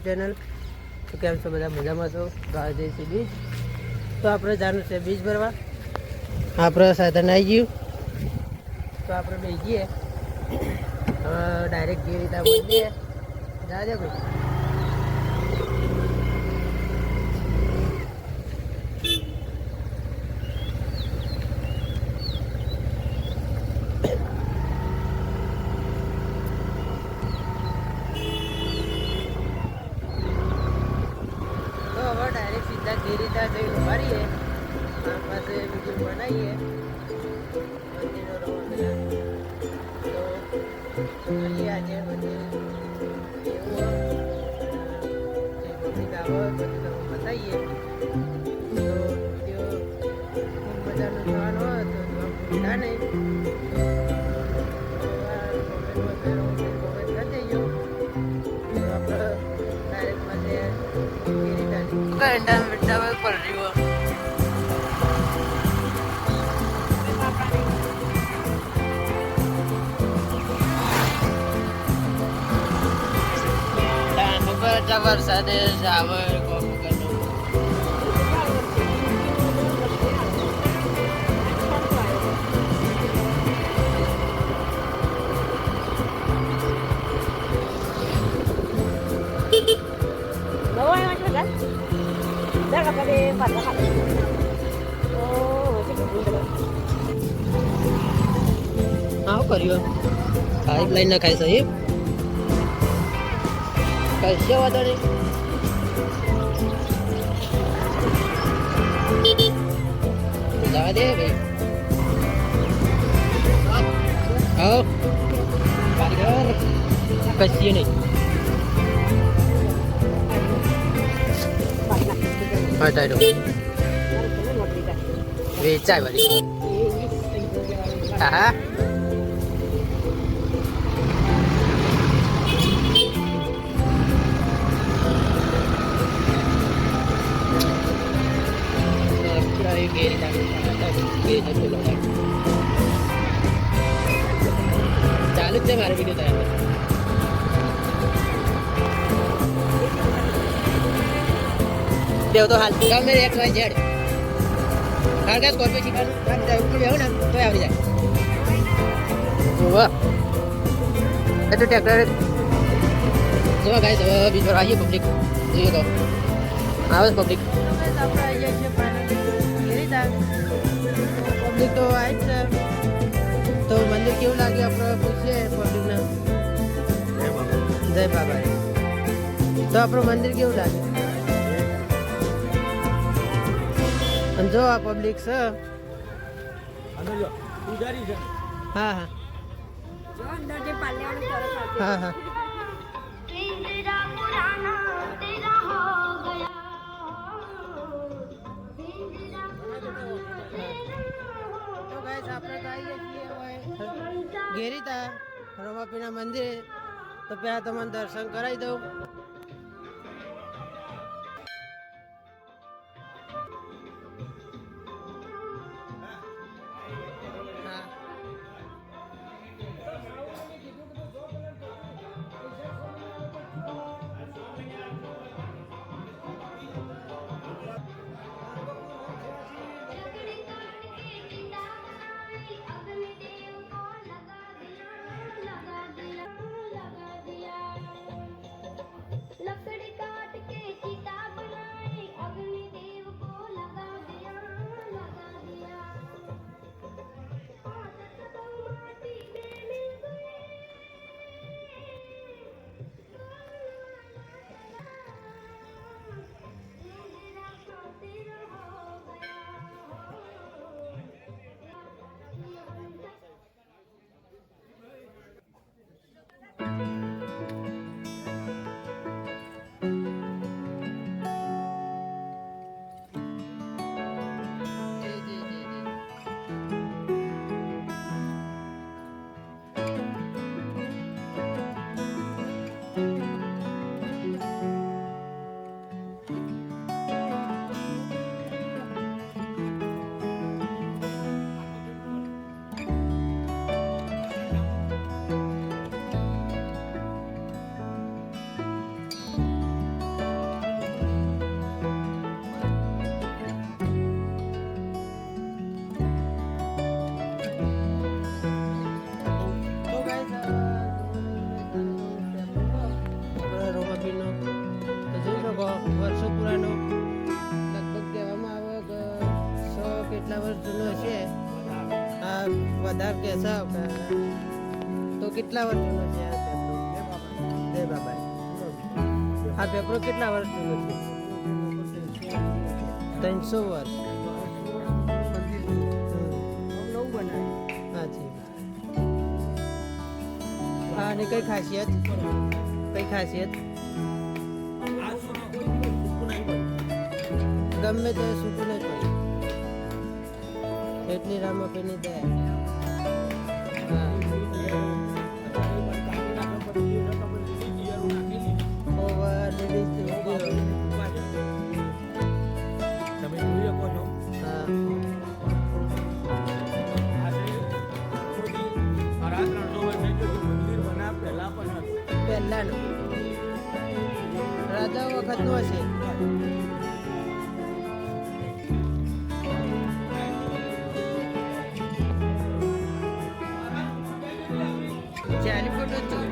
Channel તો કેમ છો બધા મજામાં છો બહાર જઈશું બીચ તો આપણે જવાનું છે બીચ ભરવા આપણે સાધન આવી ગયું તો આપણે બે જઈએ ડાયરેક્ટ જે રીતે બોલીએ જાજે ભાઈ ગીરીતા જઈને ઉભારીએ પાસે વિડીયો બનાવીએ મંદિરનો રવો પેલા તો જોઈએ આજે મંદિર એવું જે પબ્લિક આવે બધું તમે બતાવીએ તો વિડીયો ખૂબ મજાનો જોવાનો હોય તો જોવા ભૂલતા નહીં કોમેન્ટ કરી દેજો તો આપણે ડાયરેક્ટ માટે ગીરીતા પર રહ્યો વરસાદે આવે આવું કર્યું પાઇપ લાઈન ના ખાય સાહેબ કશો વાંધો નહીં જવા દે ભાઈ આવો કશી નહીં હટાડો વેચાય વાળી હા ચાલુ જ છે મારો વિડીયો તૈયાર દેવ તો હાલ ગમે એક્સ વાય ઝેડ કારણ કે સ્કોર્પિયો શીખવાનું જાય ઉપર બેહું ને તો આવડી જાય વાહ એ તો ટ્રેક્ટર જો ગાઈસ હવે બીજ પર આવીએ પબ્લિક જોઈએ તો આવે પબ્લિક આપણે આવીએ છીએ પબ્લિક તો આવી જ છે તો મંદિર કેવું લાગે આપણે પૂછીએ પબ્લિકને જય બાબા તો આપણું મંદિર કેવું લાગે અને જો આ પબ્લિક છે હા હા હા હા ગેરીતા રમાપીના મંદિરે તો પહેલાં તમને દર્શન કરાવી દઉં વધારે કહેશો તો કેટલા વર્ષ જૂનો છે આ પેપરો? જય બાબા. આ પેપરો કેટલા વર્ષ જૂનો છે? 300 વર્ષ. હાજી. હા, અને કઈ ખાસિયત? કઈ ખાસિયત? ગમે તે સૂકું નહીં પડે. એટલી રામાપીની દયા. હા. ઓવર લેડીઝ તમે જોઈ શકો છો. હા. મંદિર બન્યા પહેલા પણ હતું. પહેલાનું રાજાઓ વખતનું હશે. ચાલી ફૂટ હતું.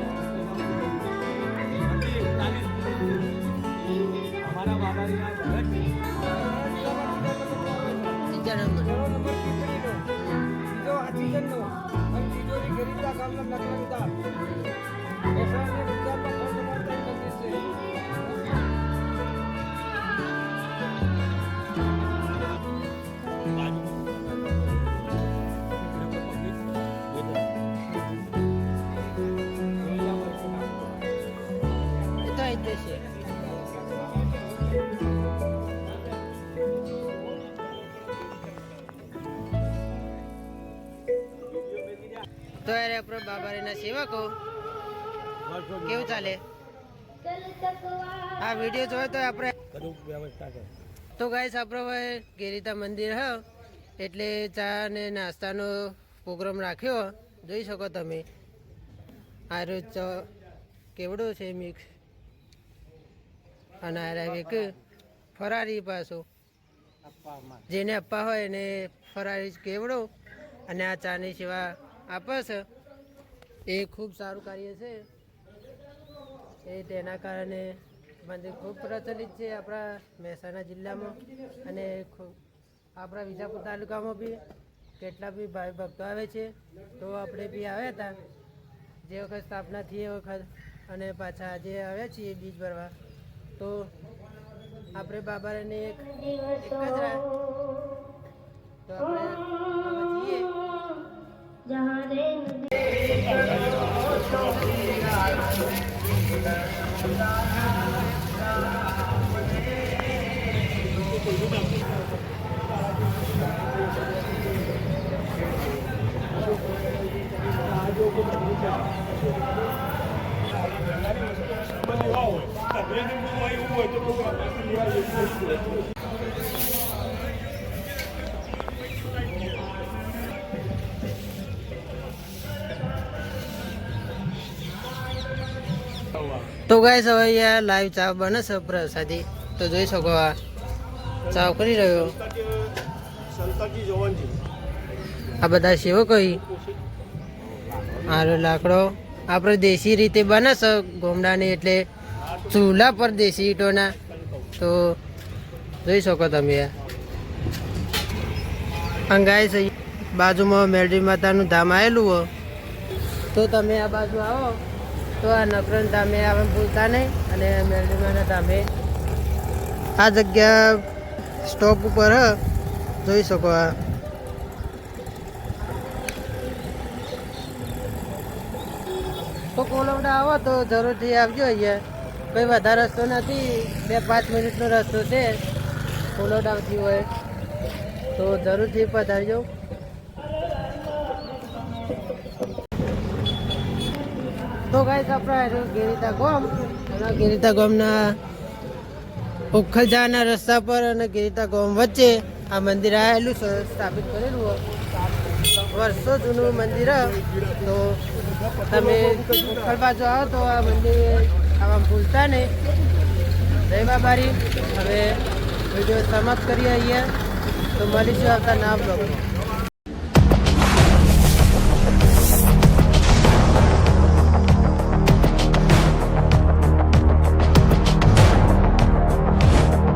અમારા બાબાના ભગત ત્રીજા નંબર. એ તો આવી જ જશે. તો યાર આપણે બાબારીના સેવકો કેવું ચાલે? આ વિડીયો જોયો તો આપણે બધું વ્યવસ્થા છે. તો ગાઈસ આપણે હવે ગેરીતા મંદિર હ એટલે ચા ને નાસ્તાનો પ્રોગ્રામ રાખ્યો. જોઈ શકો તમે આ રોજ કેવડો છે મિક્સ અને આ એક ફરારી પાછો જેને આપવા હોય એને ફરારી કેવડો અને આ ચાની સેવા આપે છે. એ ખૂબ સારું કાર્ય છે. એ તેના કારણે મંદિર ખૂબ પ્રચલિત છે આપણા મહેસાણા જિલ્લામાં અને આપણા વિજાપુર તાલુકામાં બી કેટલા બી ભાઈ ભક્તો આવે છે. તો આપણે બી આવ્યા હતા જે વખત સ્થાપના થઈ એ વખત અને પાછા આજે આવ્યા છીએ બીજ ભરવા. તો આપણે બાબાને એક જ રાહ તો આપણે જઈએ. તો ગાઈસ હવે અહીંયા લાઈવ ચા બને છે પ્રસાદી. તો જોઈ શકો આ ચા કરી રહ્યો આ બધા સેવકો. આ લાકડો આપણે દેશી રીતે બને છે ગોમડાની એટલે ચૂલા પર દેશી ઈંટોના. તો જોઈ શકો તમે. આ ગાઈસ બાજુમાં મેરડી માતાનું ધામ આવેલું હોય તો તમે આ બાજુ આવો તો આ નકરન ધામે આવવાનું ભૂલતા નહીં. અને મેરડીમાના ધામે આ જગ્યા સ્ટોપ ઉપર જોઈ શકો. આ તો કોલવડા આવો તો જરૂરથી આવજો. અહીંયા કંઈ વધારે રસ્તો નથી, 2-5 મિનિટનો રસ્તો છે કોલવડા આવતી હોય તો જરૂરથી પધારજો. તો ગાઈસ આપણે ગેરીતા ગામ અને ગેરીતા ગામના ઉખલજાના રસ્તા પર અને ગેરીતા ગામ વચ્ચે આ મંદિર આવેલું છે, સ્થાપિત કરેલું હોય. વર્ષો જૂનું મંદિર. તો તમે ઉખલ બાજુ આવો તો આ મંદિર આવા ભૂલતા નહીં. જય બાબારી. હવે વિડીયો સમાપ્ત કરીએ અહીંયા. તો મળીશું આવતા ના બ્લોગમાં.